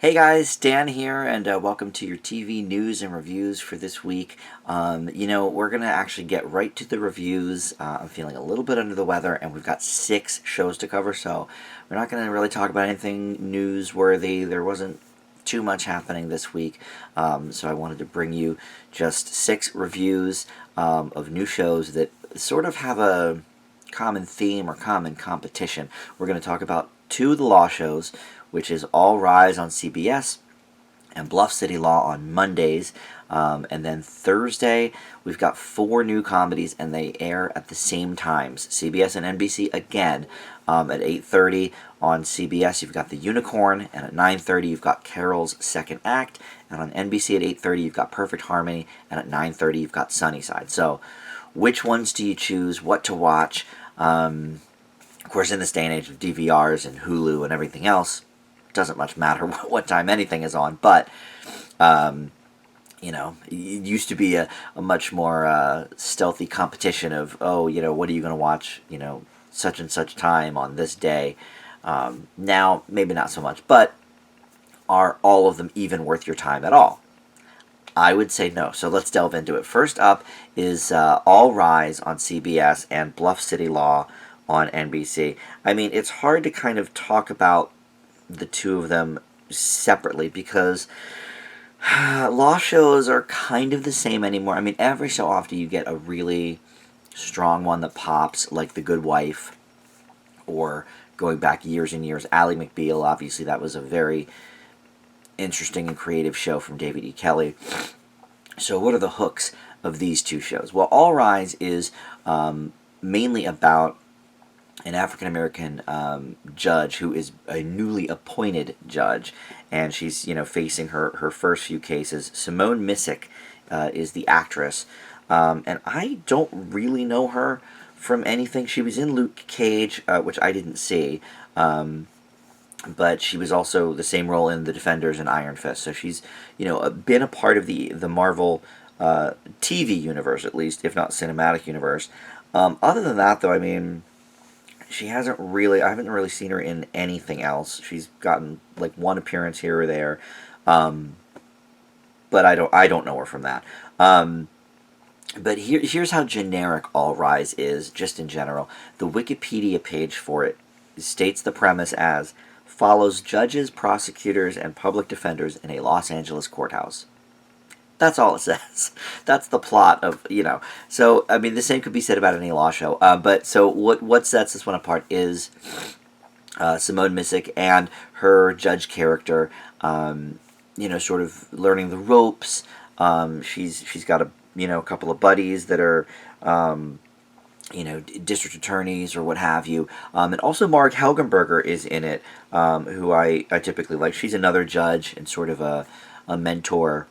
Hey guys, Dan here, and welcome to your TV news and reviews for this week. We're going to actually get right to the reviews. I'm feeling a little bit under the weather, and we've got 6 shows to cover, so we're not going to really talk about anything newsworthy. There wasn't too much happening this week, so I wanted to bring you just 6 reviews of new shows that sort of have a common theme or common competition. We're going to talk about 2 of the law shows, which is All Rise on CBS and Bluff City Law on Mondays. And then Thursday, we've got 4 new comedies, and they air at the same times. CBS and NBC again at 8:30 on CBS. You've got The Unicorn, and at 9:30 you've got Carol's Second Act, and on NBC at 8:30 you've got Perfect Harmony, and at 9:30 you've got Sunnyside. So, which ones do you choose? What to watch? Of course, in this day and age of DVRs and Hulu and everything else, it doesn't much matter what time anything is on, but it used to be a much more stealthy competition of, what are you going to watch, such and such time on this day. Now, maybe not so much, but are all of them even worth your time at all? I would say no, so let's delve into it. First up is All Rise on CBS and Bluff City Law on NBC. I mean, it's hard to kind of talk about the two of them separately because law shows are kind of the same anymore. I mean, every so often you get a really strong one that pops, like The Good Wife, or going back years and years, Ally McBeal. Obviously, that was a very interesting and creative show from David E. Kelley. So what are the hooks of these 2 shows? Well, All Rise is mainly about an African-American judge who is a newly appointed judge, and she's, facing her first few cases. Simone Missick is the actress, and I don't really know her from anything. She was in Luke Cage, which I didn't see, but she was also the same role in The Defenders and Iron Fist, so she's, been a part of the Marvel TV universe, at least, if not cinematic universe. Other than that, though, I mean, I haven't really seen her in anything else. She's gotten like one appearance here or there, but I don't know her from that. But here's how generic All Rise is, just in general. The Wikipedia page for it states the premise as follows judges, prosecutors, and public defenders in a Los Angeles courthouse. That's all it says. That's the plot of, So, I mean, the same could be said about any law show. But so what sets this one apart is Simone Missick and her judge character, sort of learning the ropes. She's got a couple of buddies that are, district attorneys or what have you. And also Marg Helgenberger is in it, who I typically like. She's another judge and sort of a mentor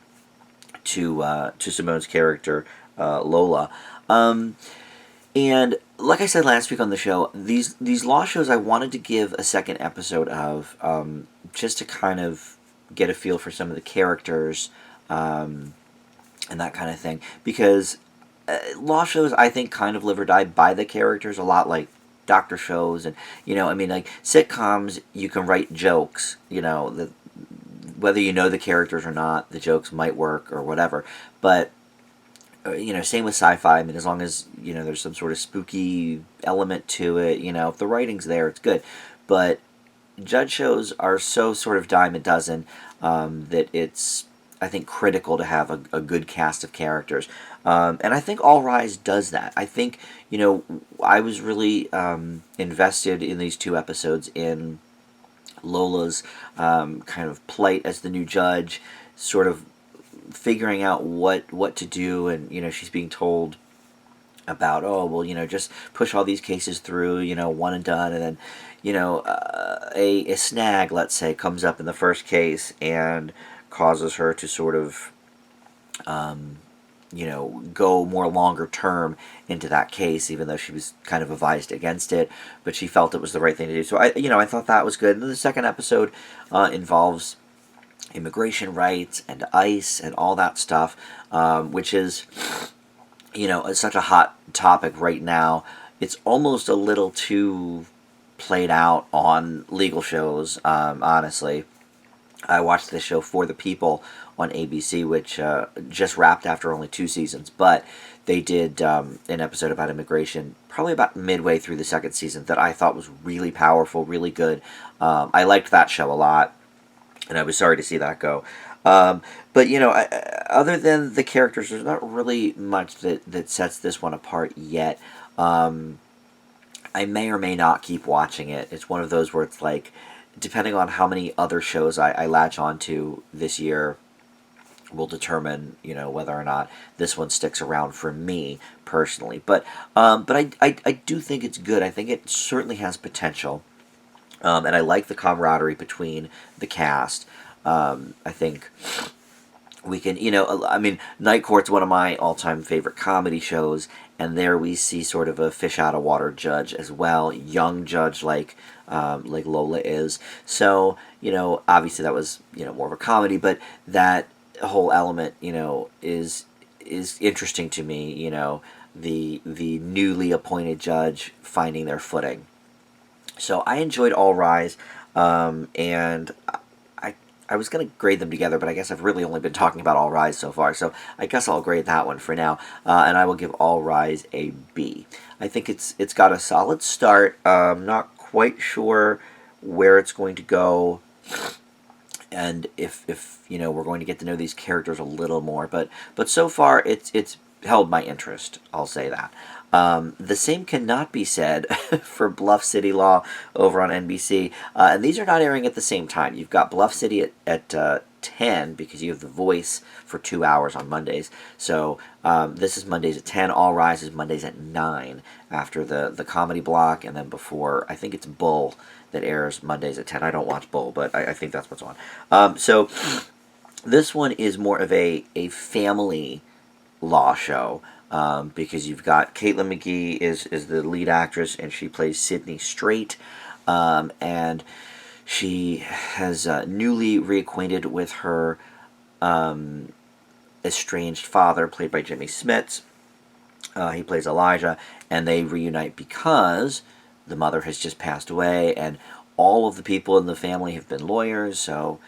to Simone's character, Lola. And like I said last week on the show, these law shows I wanted to give a second episode of, just to kind of get a feel for some of the characters, and that kind of thing. Because law shows, I think, kind of live or die by the characters, a lot like doctor shows. And, like sitcoms, you can write jokes, whether you know the characters or not, the jokes might work or whatever. But, same with sci-fi. I mean, as long as, there's some sort of spooky element to it, if the writing's there, it's good. But judge shows are so sort of dime a dozen that it's, I think, critical to have a good cast of characters. And I think All Rise does that. I think, I was really invested in these 2 episodes in Lola's kind of plight as the new judge, sort of figuring out what to do, and she's being told about, just push all these cases through, one and done, and then a snag, let's say, comes up in the first case and causes her to sort of go more longer term into that case, even though she was kind of advised against it, but she felt it was the right thing to do. So I thought that was good. And then the second episode involves immigration rights and ICE and all that stuff, which is, such a hot topic right now. It's almost a little too played out on legal shows, honestly. I watched this show For the People on ABC, which just wrapped after only 2 seasons, but they did an episode about immigration probably about midway through the second season that I thought was really powerful, really good. I liked that show a lot, and I was sorry to see that go. But other than the characters, there's not really much that sets this one apart yet. I may or may not keep watching it. It's one of those where it's like, depending on how many other shows I latch onto this year, will determine whether or not this one sticks around for me personally. But I do think it's good. I think it certainly has potential, and I like the camaraderie between the cast. I think we can, I mean, Night Court's one of my all-time favorite comedy shows, and there we see sort of a fish out of water Judge as well, young Judge like Lola is. So, obviously that was, more of a comedy, but that whole element, is interesting to me, the newly appointed judge finding their footing. So I enjoyed All Rise, and I was going to grade them together, but I guess I've really only been talking about All Rise so far, so I guess I'll grade that one for now, and I will give All Rise a B. I think it's got a solid start. Not quite sure where it's going to go, and if we're going to get to know these characters a little more, but so far it's held my interest. I'll say that. The same cannot be said for Bluff City Law over on NBC. And these are not airing at the same time. You've got Bluff City at 10 because you have The Voice for 2 hours on Mondays. So this is Mondays at 10. All Rise is Mondays at 9 after the comedy block. And then before, I think it's Bull that airs Mondays at 10. I don't watch Bull, but I think that's what's on. So this one is more of a family law show. Because you've got Caitlin McGee is the lead actress, and she plays Sydney Strait, and she has newly reacquainted with her estranged father, played by Jimmy Smits. He plays Elijah, and they reunite because the mother has just passed away, and all of the people in the family have been lawyers, so,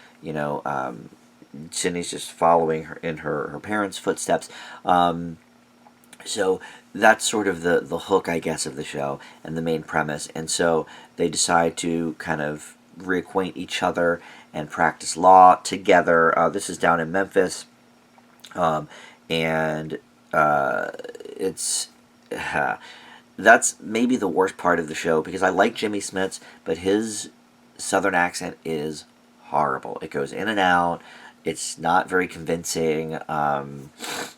Sydney's just following her parents' footsteps. So that's sort of the hook, I guess, of the show and the main premise. And so they decide to kind of reacquaint each other and practice law together. This is down in Memphis. And it's... that's maybe the worst part of the show, because I like Jimmy Smits, but his southern accent is horrible. It goes in and out. It's not very convincing.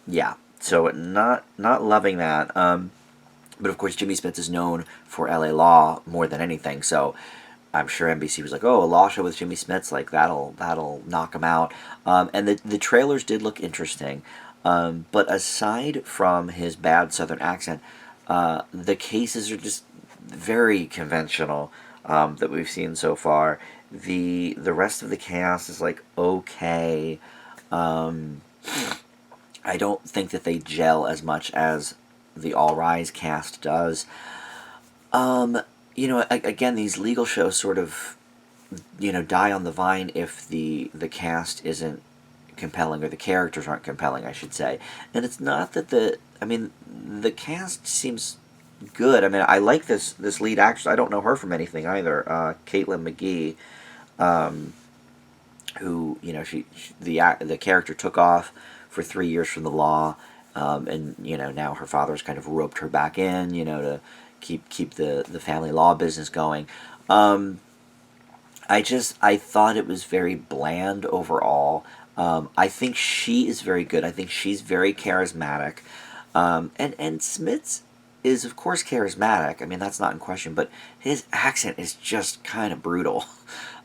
Yeah. So not loving that, but of course Jimmy Smits is known for LA Law more than anything. So I'm sure NBC was like, "Oh, a law show with Jimmy Smits, like that'll knock him out." And the trailers did look interesting, but aside from his bad Southern accent, the cases are just very conventional that we've seen so far. The rest of the cast is like okay. I don't think that they gel as much as the All Rise cast does. Again, these legal shows sort of, die on the vine if the cast isn't compelling, or the characters aren't compelling, I should say. And it's not that the cast seems good. I mean, I like this lead actress. I don't know her from anything either. Caitlin McGee, who, the character took off for 3 years from the law, and now her father's kind of roped her back in, to keep the family law business going. I thought it was very bland overall. I think she is very good. I think she's very charismatic, and Smits is of course charismatic. I mean, that's not in question, but his accent is just kind of brutal.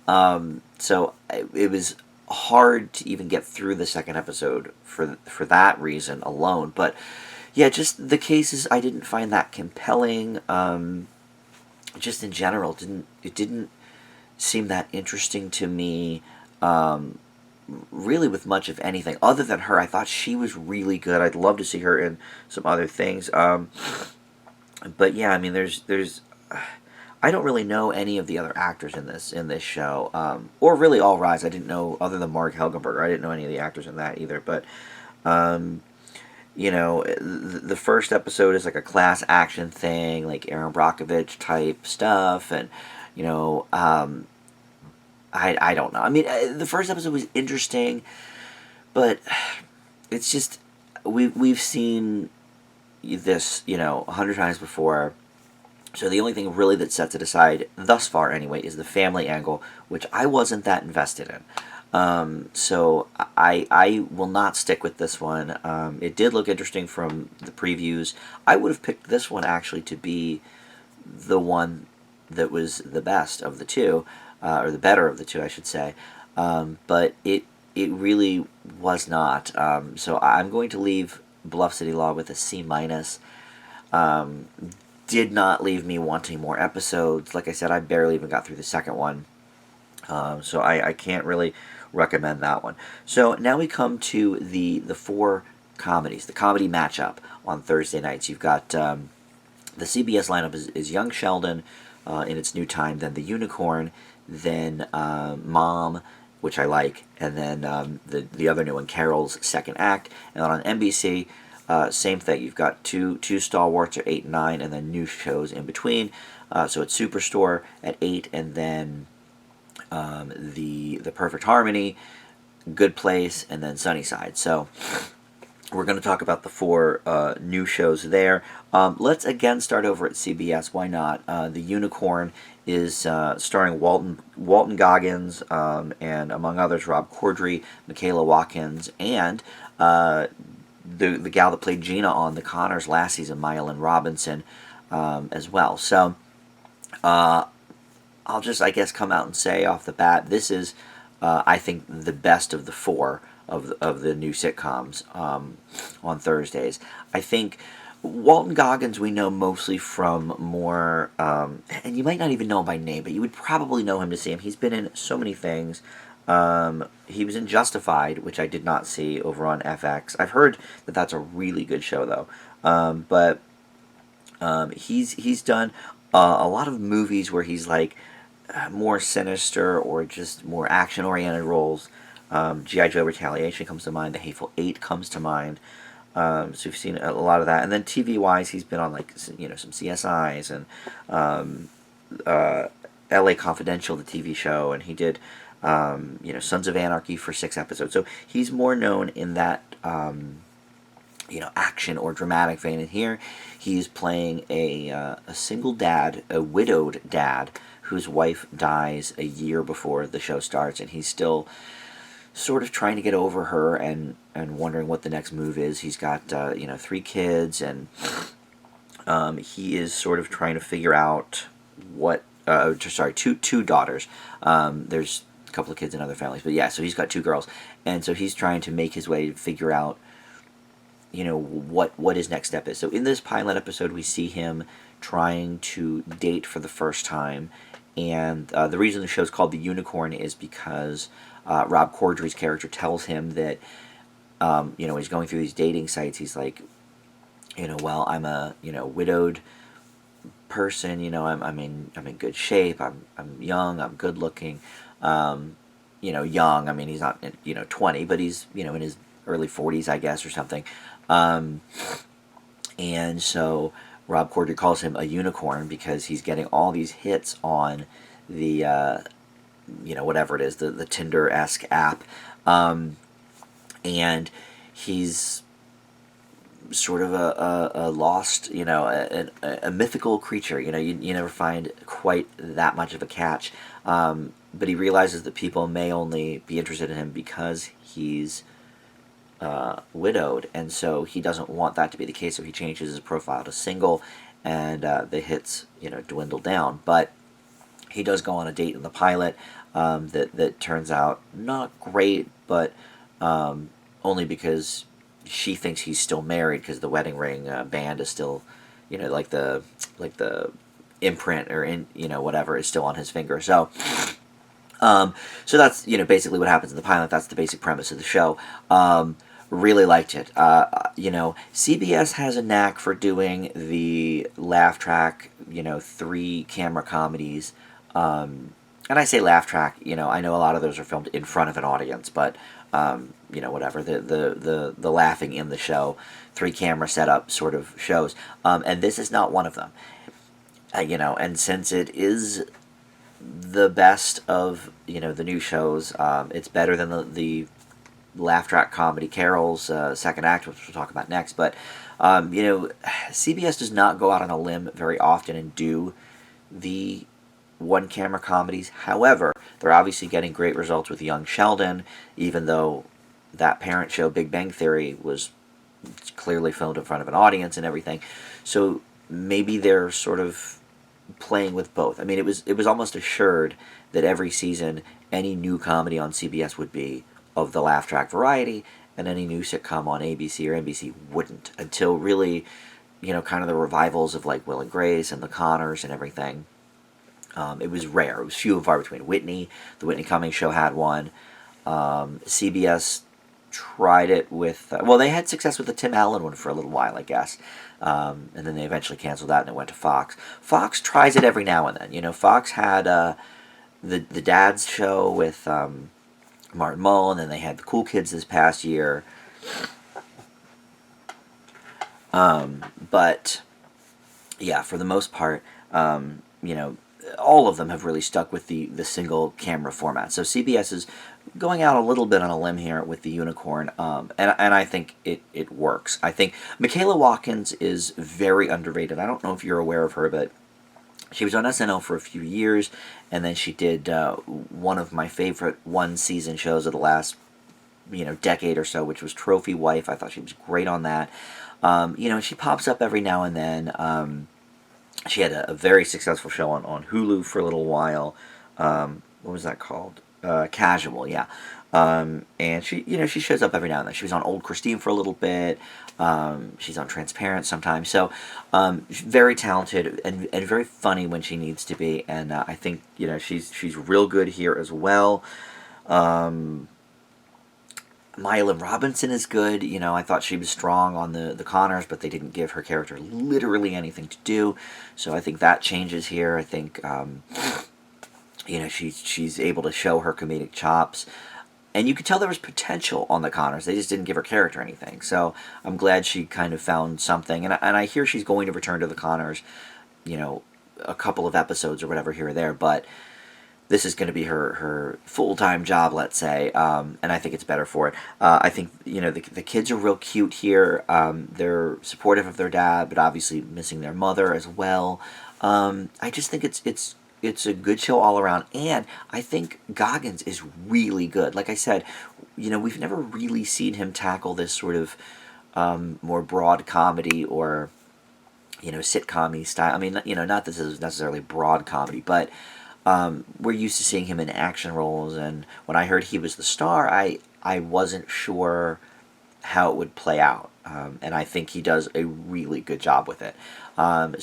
So it was hard to even get through the second episode for that reason alone. But yeah, just the cases I didn't find that compelling. Just in general, it didn't seem that interesting to me. Really, with much of anything other than her. I thought she was really good. I'd love to see her in some other things. But yeah, I mean, there's I don't really know any of the other actors in this show, or really All Rise. I didn't know, other than Mark Helgenberger, I didn't know any of the actors in that either. But um, the first episode is like a class action thing, like Aaron Brockovich type stuff, and you know, I don't know. I mean, the first episode was interesting, but it's just we've seen this, 100 times before. So the only thing really that sets it aside, thus far anyway, is the family angle, which I wasn't that invested in. So I will not stick with this one. It did look interesting from the previews. I would have picked this one actually to be the one that was the best of the two, or the better of the two, I should say. But it really was not. So I'm going to leave Bluff City Law with a C minus. Did not leave me wanting more episodes. Like I said, I barely even got through the second one. So I can't really recommend that one. So now we come to the four comedies, the comedy matchup on Thursday nights. You've got the CBS lineup is Young Sheldon in its new time, then The Unicorn, then Mom, which I like, and then the other new one, Carol's Second Act. And then on NBC, same thing. You've got two stalwarts at 8 and 9, and then new shows in between. So it's Superstore at 8, and then the Perfect Harmony, Good Place, and then Sunnyside. So we're going to talk about the four new shows there. Let's again start over at CBS. Why not? The Unicorn is starring Walton Goggins, and among others, Rob Corddry, Michaela Watkins, and the gal that played Gina on The Connors last season, Myelin Robinson, as well. So I'll just, I guess, come out and say off the bat, this is, I think, the best of the four of the new sitcoms on Thursdays. I think Walton Goggins we know mostly from more, and you might not even know him by name, but you would probably know him to see him. He's been in so many things. He was in Justified, which I did not see, over on FX. I've heard that that's a really good show, though. But he's done a lot of movies where he's like more sinister or just more action-oriented roles. G.I. Joe Retaliation comes to mind. The Hateful Eight comes to mind. So you've seen a lot of that. And then TV-wise, he's been on like some CSIs and L.A. Confidential, the TV show, and he did Sons of Anarchy for 6 episodes. So he's more known in that action or dramatic vein. And here he's playing a single dad, a widowed dad, whose wife dies a year before the show starts, and he's still sort of trying to get over her and wondering what the next move is. He's got 3 kids, and he is sort of trying to figure out what two daughters. There's a couple of kids in other families, but yeah, so he's got 2 girls, and so he's trying to make his way to figure out what his next step is. So in this pilot episode, we see him trying to date for the first time, and the reason the show's called The Unicorn is because Rob Corddry's character tells him that when he's going through these dating sites, he's like, well, I'm a widowed person, I'm in good shape, I'm young, I'm good looking, young, I mean, he's not 20, but he's in his early 40s, I guess, or something. And so Rob Corddry calls him a unicorn because he's getting all these hits on the whatever it is, the Tinder-esque app, and he's sort of a lost, a mythical creature. You never find quite that much of a catch, but he realizes that people may only be interested in him because he's widowed, and so he doesn't want that to be the case, so he changes his profile to single, and the hits dwindle down. But he does go on a date in the pilot that turns out not great, but only because she thinks he's still married because the wedding ring band is still, like the imprint or whatever is still on his finger. So that's basically what happens in the pilot. That's the basic premise of the show. Really liked it. CBS has a knack for doing the laugh track, 3 camera comedies. And I say laugh track, I know a lot of those are filmed in front of an audience, but, whatever, the laughing in the show, 3 camera setup sort of shows. And this is not one of them. And since it is the best of, the new shows, it's better than the laugh track comedy Carol's second act, which we'll talk about next. But CBS does not go out on a limb very often and do the 1 camera comedies. However, they're obviously getting great results with Young Sheldon, even though that parent show Big Bang Theory was clearly filmed in front of an audience and everything. So maybe they're sort of playing with both. I mean, it was almost assured that every season any new comedy on CBS would be of the laugh track variety, and any new sitcom on ABC or NBC wouldn't, until really, kind of the revivals of like Will and Grace and The Connors and everything. It was rare. It was few and far between. The Whitney Cummings Show had one. CBS tried it with, they had success with the Tim Allen one for a little while, I guess. And then they eventually canceled that and it went to Fox. Fox tries it every now and then. Fox had the Dad's Show with Martin Mull, and then they had the Cool Kids this past year. But yeah, for the most part, all of them have really stuck with the single camera format. So CBS is going out a little bit on a limb here with the Unicorn, and I think it works. I think Michaela Watkins is very underrated. I don't know if you're aware of her, but she was on SNL for a few years, and then she did one of my favorite one-season shows of the last, decade or so, which was Trophy Wife. I thought she was great on that. She pops up every now and then. She had a very successful show on Hulu for a little while. What was that called? Casual, yeah. And she shows up every now and then. She was on Old Christine for a little bit. She's on Transparent sometimes. So, very talented and very funny when she needs to be. And I think she's real good here as well. Maya Lynn Robinson is good. I thought she was strong on the Connors, but they didn't give her character literally anything to do. So I think that changes here. I think she's able to show her comedic chops. And you could tell there was potential on the Connors. They just didn't give her character anything. So I'm glad she kind of found something. And I hear she's going to return to the Connors, a couple of episodes or whatever here or there. But this is going to be her full-time job, let's say. And I think it's better for it. I think, the kids are real cute here. They're supportive of their dad, but obviously missing their mother as well. I just think it's a good show all around, and I think Goggins is really good. Like I said, we've never really seen him tackle this sort of more broad comedy or, sitcom-y style. I mean, not that this is necessarily broad comedy, but we're used to seeing him in action roles, and when I heard he was the star, I wasn't sure how it would play out, and I think he does a really good job with it.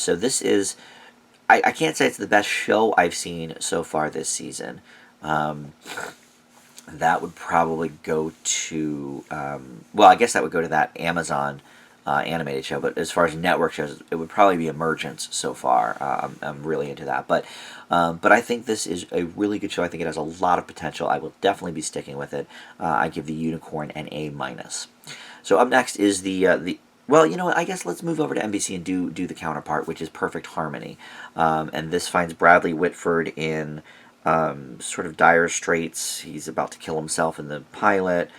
So this is... I can't say it's the best show I've seen so far this season. That would probably go to... I guess that would go to that Amazon animated show. But as far as network shows, it would probably be Emergence so far. I'm really into that. But I think this is a really good show. I think it has a lot of potential. I will definitely be sticking with it. I give the Unicorn an A-. So up next is the well, I guess let's move over to NBC and do the counterpart, which is Perfect Harmony. And this finds Bradley Whitford in sort of dire straits. He's about to kill himself in the pilot.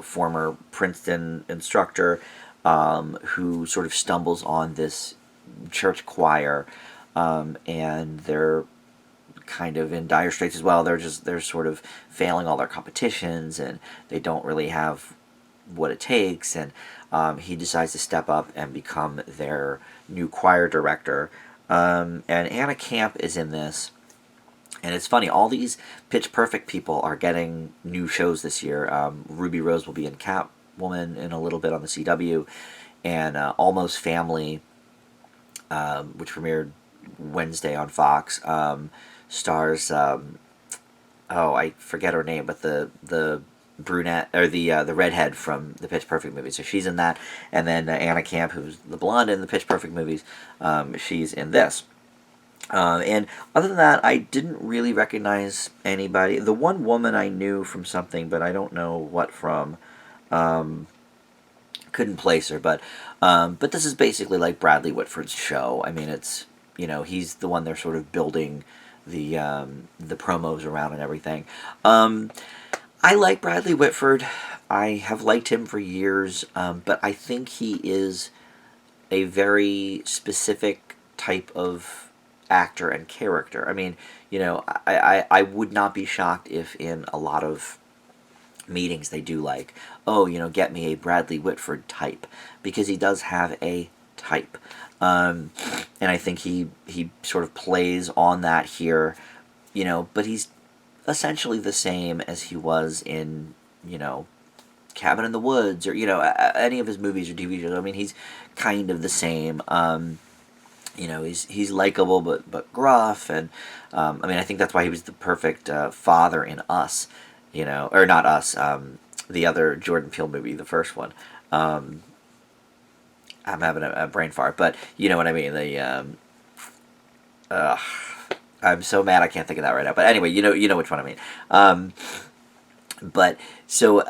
Former Princeton instructor who sort of stumbles on this church choir, and they're kind of in dire straits as well. They're sort of failing all their competitions, and they don't really have what it takes, and he decides to step up and become their new choir director. And Anna Camp is in this, and it's funny, all these Pitch Perfect people are getting new shows this year. Ruby Rose will be in Catwoman in a little bit on the CW, and Almost Family, which premiered Wednesday on Fox, stars I forget her name, but the brunette, or the redhead from the Pitch Perfect movies. So she's in that, and then Anna Camp, who's the blonde in the Pitch Perfect movies, she's in this. And other than that, I didn't really recognize anybody. The one woman I knew from something, but I don't know what from. Couldn't place her, but this is basically like Bradley Whitford's show. I mean, it's, he's the one they're sort of building the promos around and everything. I like Bradley Whitford. I have liked him for years, but I think he is a very specific type of actor and character. I mean, I would not be shocked if in a lot of meetings they do like, oh, get me a Bradley Whitford type, because he does have a type. And I think he sort of plays on that here, but he's essentially the same as he was in, Cabin in the Woods, or, any of his movies or TV shows. I mean, he's kind of the same. He's likable but gruff, and I mean, I think that's why he was the perfect father in Us, or not Us, the other Jordan Peele movie, the first one. I'm having a brain fart, but you know what I mean. I'm so mad I can't think of that right now. But anyway, you know which one I mean. But so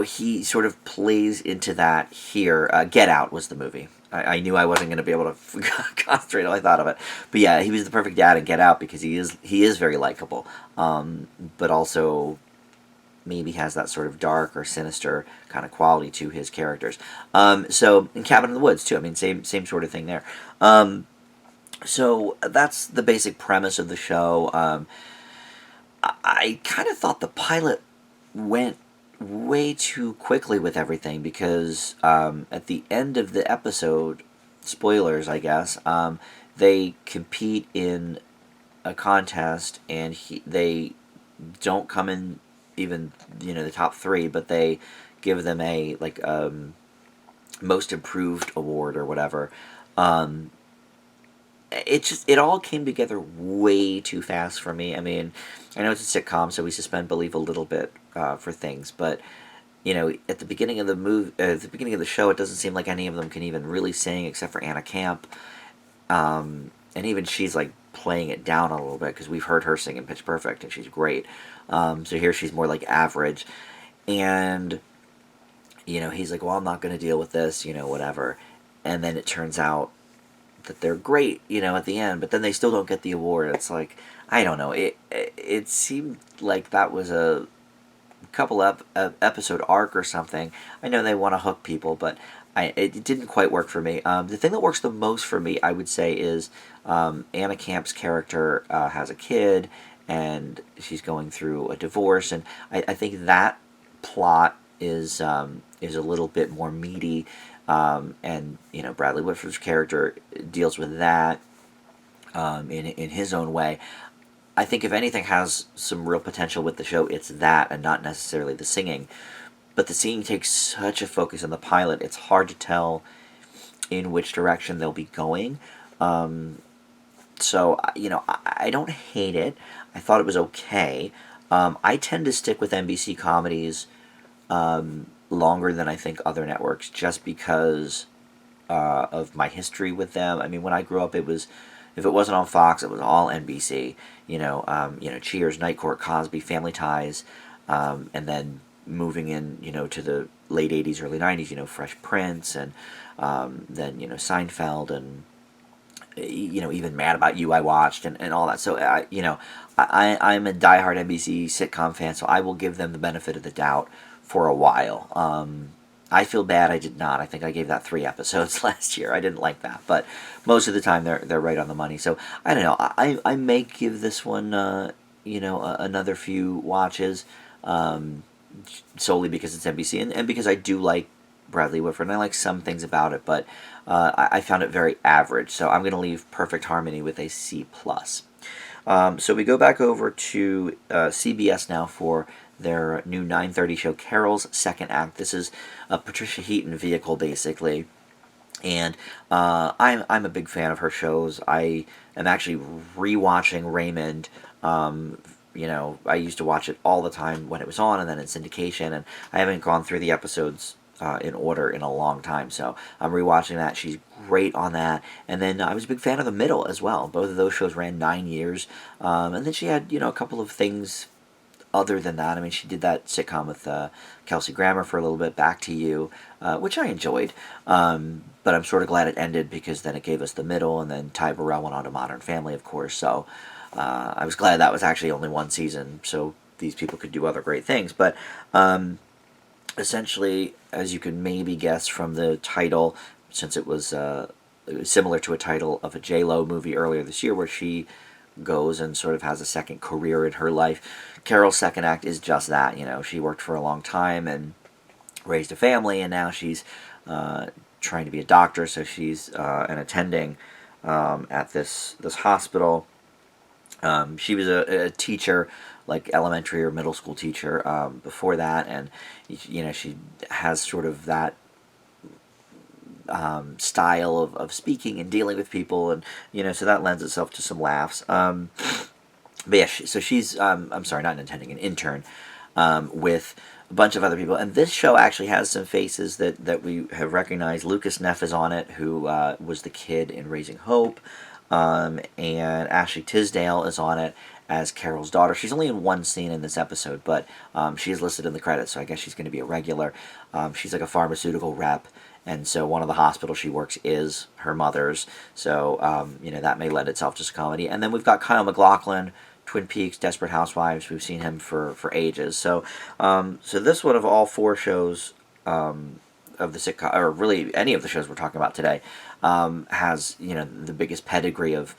he sort of plays into that here. Get Out was the movie. I knew I wasn't going to be able to concentrate till I thought of it. But yeah, he was the perfect dad in Get Out because he is very likable, but also maybe has that sort of dark or sinister kind of quality to his characters. So in Cabin in the Woods too. I mean, same sort of thing there. So that's the basic premise of the show. I kind of thought the pilot went way too quickly with everything because at the end of the episode, spoilers I guess, they compete in a contest and they don't come in even the top 3, but they give them a most improved award or whatever. It all came together way too fast for me. I mean, I know it's a sitcom, so we suspend belief a little bit for things, but at the beginning of the beginning of the show, it doesn't seem like any of them can even really sing except for Anna Camp, and even she's like playing it down a little bit because we've heard her sing in Pitch Perfect and she's great. So here she's more like average, and he's like, well, I'm not going to deal with this, whatever, and then it turns out that they're great, at the end, but then they still don't get the award. It's like, I don't know. It seemed like that was a couple episode arc or something. I know they want to hook people, but it didn't quite work for me. The thing that works the most for me, I would say, is Anna Camp's character has a kid, and she's going through a divorce, and I think that plot is a little bit more meaty. And Bradley Whitford's character deals with that in his own way. I think if anything has some real potential with the show, it's that, and not necessarily the singing. But the singing takes such a focus on the pilot; it's hard to tell in which direction they'll be going. So I don't hate it. I thought it was okay. I tend to stick with NBC comedies longer than I think other networks, just because of my history with them. I mean, when I grew up, if it wasn't on Fox, it was all NBC. Cheers, Night Court, Cosby, Family Ties, and then moving in, to the late '80s, early '90s, Fresh Prince, and then Seinfeld, and even Mad About You I watched, and all that. So I'm a diehard NBC sitcom fan, so I will give them the benefit of the doubt for a while. I feel bad I did not. I think I gave that 3 episodes last year. I didn't like that, but most of the time they're right on the money. So I don't know. I may give this one another few watches, solely because it's NBC and because I do like Bradley Whitford and I like some things about it, but I found it very average. So I'm going to leave Perfect Harmony with a C+. So we go back over to CBS now for their new 9:30 show, Carol's Second Act. This is a Patricia Heaton vehicle, basically, and I'm a big fan of her shows. I am actually rewatching Raymond I used to watch it all the time when it was on, and then in syndication, and I haven't gone through the episodes in order in a long time, so I'm rewatching that. She's great on that. And then I was a big fan of The Middle as well. Both of those shows ran 9 years, and then she had a couple of things other than that. I mean, she did that sitcom with Kelsey Grammer for a little bit, Back to You, which I enjoyed. But I'm sort of glad it ended, because then it gave us The Middle, and then Ty Burrell went on to Modern Family, of course. So I was glad that was actually only one season, so these people could do other great things. But essentially, as you can maybe guess from the title, since it was similar to a title of a J-Lo movie earlier this year, where she goes and sort of has a second career in her life, Carol's second act is just that. She worked for a long time and raised a family, and now she's trying to be a doctor, so she's an attending at this hospital. She was a teacher, like elementary or middle school teacher, before that, and she has sort of that style of speaking and dealing with people, and so that lends itself to some laughs. But yeah, so she's I'm sorry, not an attending, an intern, with a bunch of other people, and this show actually has some faces that we have recognized. Lucas Neff is on it, who was the kid in Raising Hope. And Ashley Tisdale is on it as Carol's daughter. She's only in one scene in this episode, but she is listed in the credits, so I guess she's going to be a regular. She's like a pharmaceutical rep, and so one of the hospitals she works is her mother's, so that may lend itself to some comedy. And then we've got Kyle MacLachlan, Twin Peaks, Desperate Housewives. We've seen him for ages. So this one, of all four shows of the sitcom, or really any of the shows we're talking about today, has the biggest pedigree of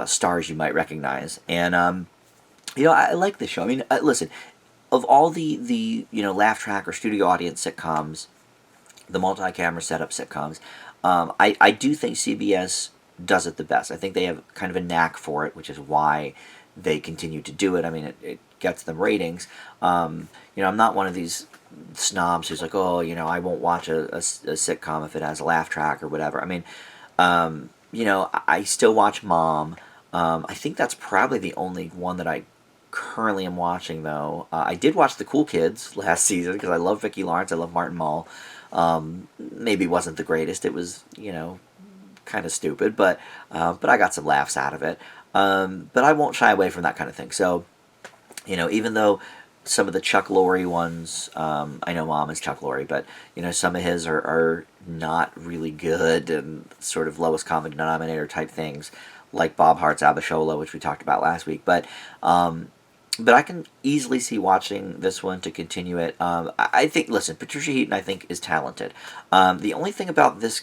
stars you might recognize. And I like this show. I mean, listen, of all the laugh track or studio audience sitcoms, the multi-camera setup sitcoms, I do think CBS does it the best. I think they have kind of a knack for it, which is why they continue to do it. I mean, it gets them ratings. I'm not one of these snobs who's like, oh, I won't watch a sitcom if it has a laugh track or whatever. I mean, I still watch Mom. I think that's probably the only one that I currently am watching, though. I did watch The Cool Kids last season, because I love Vicki Lawrence, I love Martin Mull. Maybe wasn't the greatest. It was, kind of stupid, but I got some laughs out of it. But I won't shy away from that kind of thing. So, even though some of the Chuck Lorre ones, I know Mom is Chuck Lorre, but some of his are not really good, and sort of lowest common denominator type things, like Bob Hart's Abishola, which we talked about last week. But I can easily see watching this one to continue it. I think, listen, Patricia Heaton, I think, is talented. The only thing about this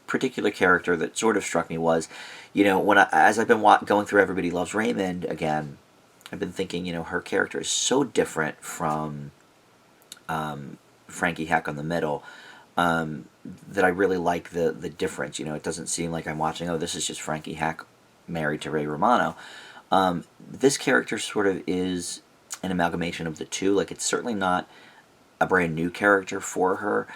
particular character that sort of struck me was, as I've been going through Everybody Loves Raymond again, I've been thinking, her character is so different from Frankie Heck on The Middle, that I really like the difference. It doesn't seem like I'm watching, oh, this is just Frankie Heck married to Ray Romano. This character sort of is an amalgamation of the two. Like, it's certainly not a brand new character for her,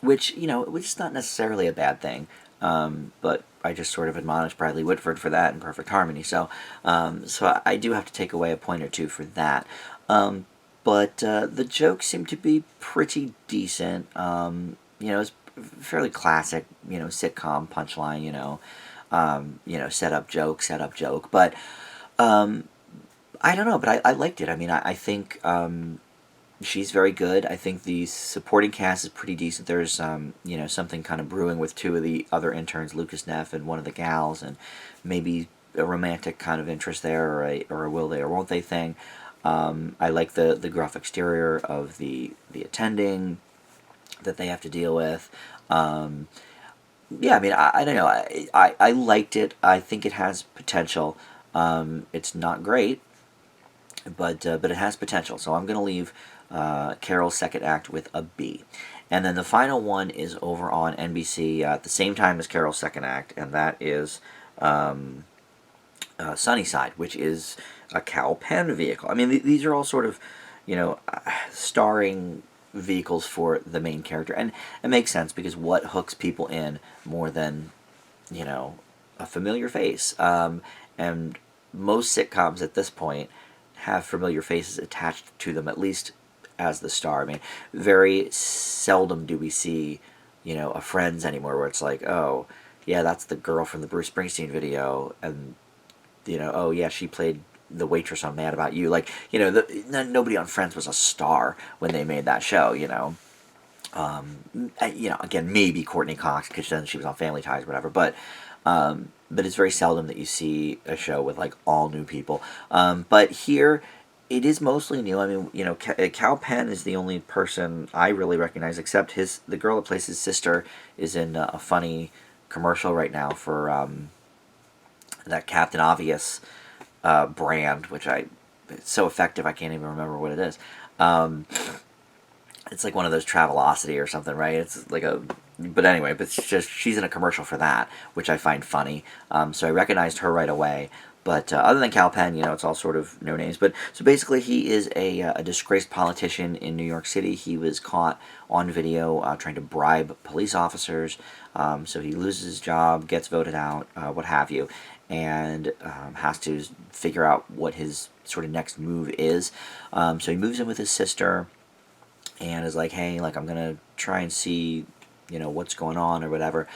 which is not necessarily a bad thing. But I just sort of admonish Bradley Whitford for that in Perfect Harmony. So I do have to take away a point or two for that. But the jokes seem to be pretty decent. It's fairly classic, sitcom punchline, set up joke. But I don't know, but I liked it. I mean, I think she's very good. I think the supporting cast is pretty decent. There's something kind of brewing with two of the other interns, Lucas Neff and one of the gals, and maybe a romantic kind of interest there, or a will they or won't they thing. I like the gruff exterior of the attending that they have to deal with. Yeah, I mean, I don't know. I liked it. I think it has potential. It's not great, but it has potential. So I'm going to leave Carol's second act with a B. And then the final one is over on NBC at the same time as Carol's second act, and that is Sunnyside, which is a Cal Penn vehicle. I mean, these are all sort of, starring vehicles for the main character, and it makes sense, because what hooks people in more than, a familiar face? And most sitcoms at this point have familiar faces attached to them, at least as the star. I mean, very seldom do we see, a Friends anymore where it's like, oh, yeah, that's the girl from the Bruce Springsteen video, and, oh, yeah, she played the waitress on Mad About You. Like, nobody on Friends was a star when they made that show. Again, maybe Courtney Cox, because then she was on Family Ties or whatever, but it's very seldom that you see a show with, like, all new people. But here, it is mostly new. I mean, Cal Penn is the only person I really recognize, except the girl that plays his sister is in a funny commercial right now for that Captain Obvious brand, which it's so effective I can't even remember what it is. It's like one of those Travelocity or something, right? It's like but anyway, but she's in a commercial for that, which I find funny. So I recognized her right away. But other than Cal Penn, it's all sort of no names. But so basically, he is a disgraced politician in New York City. He was caught on video trying to bribe police officers. So he loses his job, gets voted out, what have you, and has to figure out what his sort of next move is. So he moves in with his sister and is like, hey, like, I'm going to try and see, what's going on or whatever.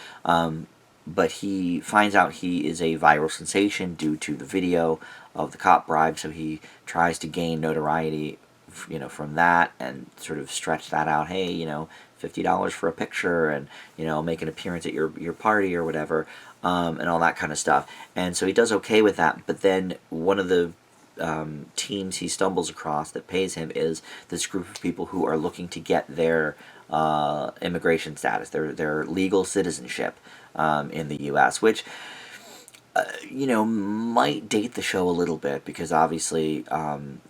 But he finds out he is a viral sensation due to the video of the cop bribe, so he tries to gain notoriety, from that and sort of stretch that out. Hey, $50 for a picture, and make an appearance at your party or whatever, and all that kind of stuff. And so he does okay with that. But then one of the teams he stumbles across that pays him is this group of people who are looking to get their immigration status, their legal citizenship in the U.S., which might date the show a little bit, because obviously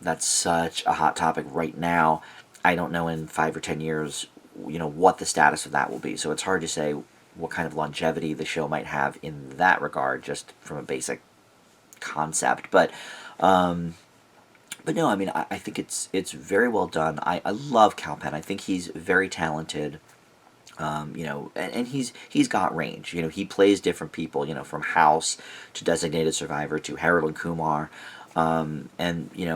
that's such a hot topic right now. I don't know in 5 or 10 years, what the status of that will be. So it's hard to say what kind of longevity the show might have in that regard, just from a basic concept. But no, I mean, I think it's very well done. I love Cal Penn. I think he's very talented. And he's got range. He plays different people, from House to Designated Survivor to Harold and Kumar. And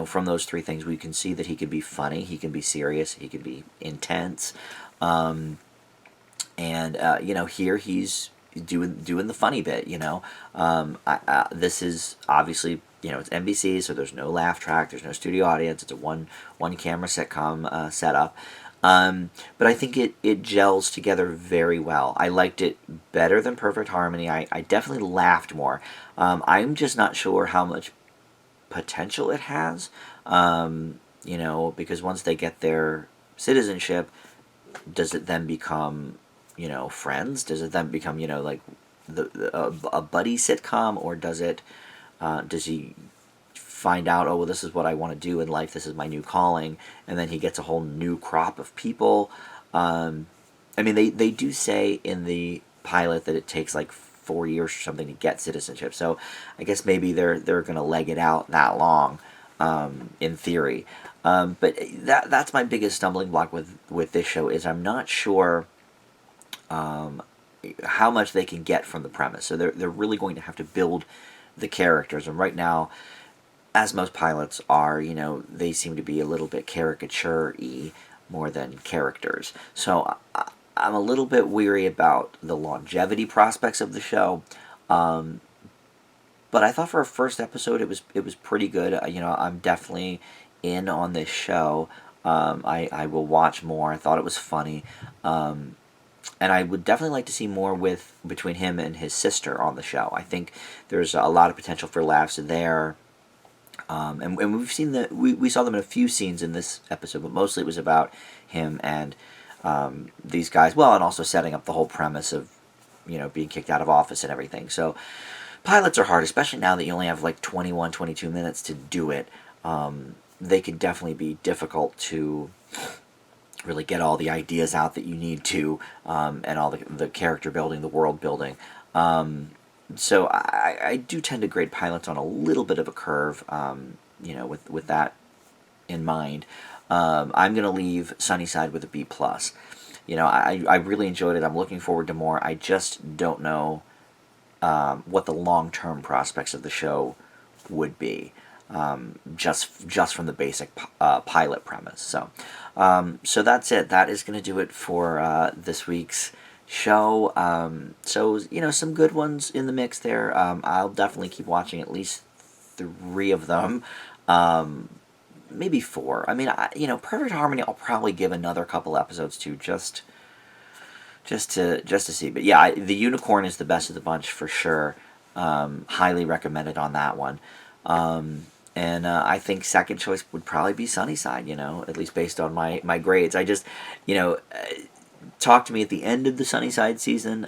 from those three things, we can see that he can be funny, he can be serious, he can be intense. Here he's doing the funny bit, this is obviously, it's NBC, so there's no laugh track, there's no studio audience, it's a one camera sitcom setup. But I think it gels together very well. I liked it better than Perfect Harmony. I definitely laughed more. I'm just not sure how much potential it has, because once they get their citizenship, does it then become, Friends? Does it then become, like a buddy sitcom, or does he find out, oh, well, this is what I want to do in life, this is my new calling, and then he gets a whole new crop of people. I mean, they do say in the pilot that it takes like 4 years or something to get citizenship, so I guess maybe they're going to leg it out that long, in theory. But that's my biggest stumbling block with this show, is I'm not sure how much they can get from the premise. So they're really going to have to build the characters, and right now, as most pilots are, they seem to be a little bit caricature-y more than characters. So I'm a little bit weary about the longevity prospects of the show. But I thought for a first episode it was pretty good. I'm definitely in on this show. I will watch more. I thought it was funny. And I would definitely like to see more between him and his sister on the show. I think there's a lot of potential for laughs there. And we've seen we saw them in a few scenes in this episode, but mostly it was about him and these guys. Well, and also setting up the whole premise of being kicked out of office and everything. So pilots are hard, especially now that you only have like 21, 22 minutes to do it. They can definitely be difficult to really get all the ideas out that you need to, and all the character building, the world building. So I do tend to grade pilots on a little bit of a curve, with that in mind. I'm going to leave Sunnyside with a B+. I really enjoyed it. I'm looking forward to more. I just don't know what the long-term prospects of the show would be, just from the basic pilot premise. So that's it. That is going to do it for this week's show. So some good ones in the mix there. I'll definitely keep watching at least 3 of them. Maybe 4. I mean, Perfect Harmony I'll probably give another couple episodes to, just to see. But yeah, the Unicorn is the best of the bunch for sure. Highly recommended on that one. And I think second choice would probably be Sunnyside, at least based on my grades. I just, talk to me at the end of the Sunnyside season,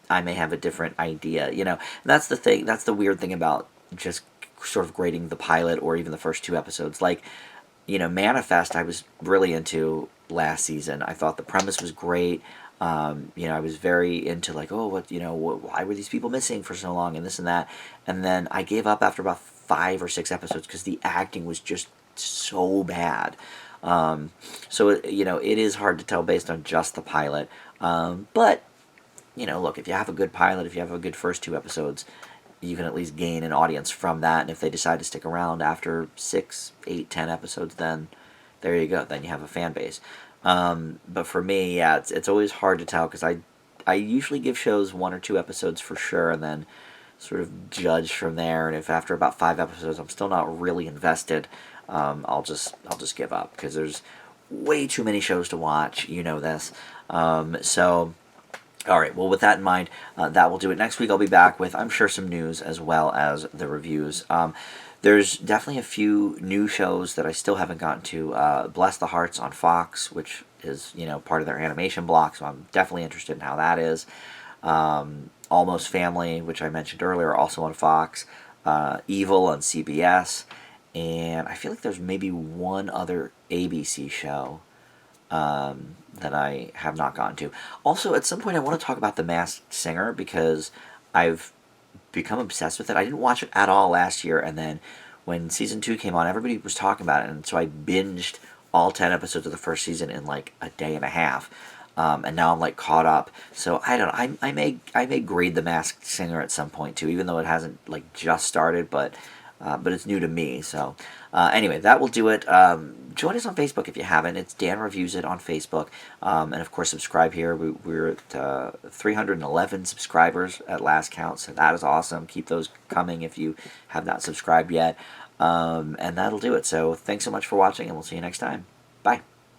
I may have a different idea, And that's the thing, that's the weird thing about just sort of grading the pilot or even the first 2 episodes. Like, Manifest I was really into last season. I thought the premise was great. I was very into like, oh, why were these people missing for so long and this and that. And then I gave up after about 5 or 6 episodes because the acting was just so bad. So it is hard to tell based on just the pilot. But look, if you have a good pilot, if you have a good first 2 episodes, you can at least gain an audience from that. And if they decide to stick around after 6, 8, 10 episodes, then there you go. Then you have a fan base. But for me, yeah, it's always hard to tell because I usually give shows 1 or 2 episodes for sure, and then sort of judge from there. And if after about 5 episodes I'm still not really invested, I'll just give up because there's way too many shows to watch. You know this. So. All right, well, with that in mind, that will do it. Next week I'll be back with, I'm sure, some news as well as the reviews. There's definitely a few new shows that I still haven't gotten to. Bless the Hearts on Fox, which is, part of their animation block, so I'm definitely interested in how that is. Almost Family, which I mentioned earlier, also on Fox. Evil on CBS. And I feel like there's maybe one other ABC show that I have not gotten to. Also, at some point I want to talk about The Masked Singer because I've become obsessed with it. I didn't watch it at all last year, and then when season 2 came on, everybody was talking about it, and so I binged all 10 episodes of the first season in like a day and a half. And now I'm like caught up. So I don't know. I may grade The Masked Singer at some point too, even though it hasn't like just started, but it's new to me. So anyway, that will do it. Join us on Facebook if you haven't. It's Dan Reviews It on Facebook. And of course, subscribe here. We're at 311 subscribers at last count, so that is awesome. Keep those coming if you have not subscribed yet. And that'll do it. So thanks so much for watching, and we'll see you next time. Bye.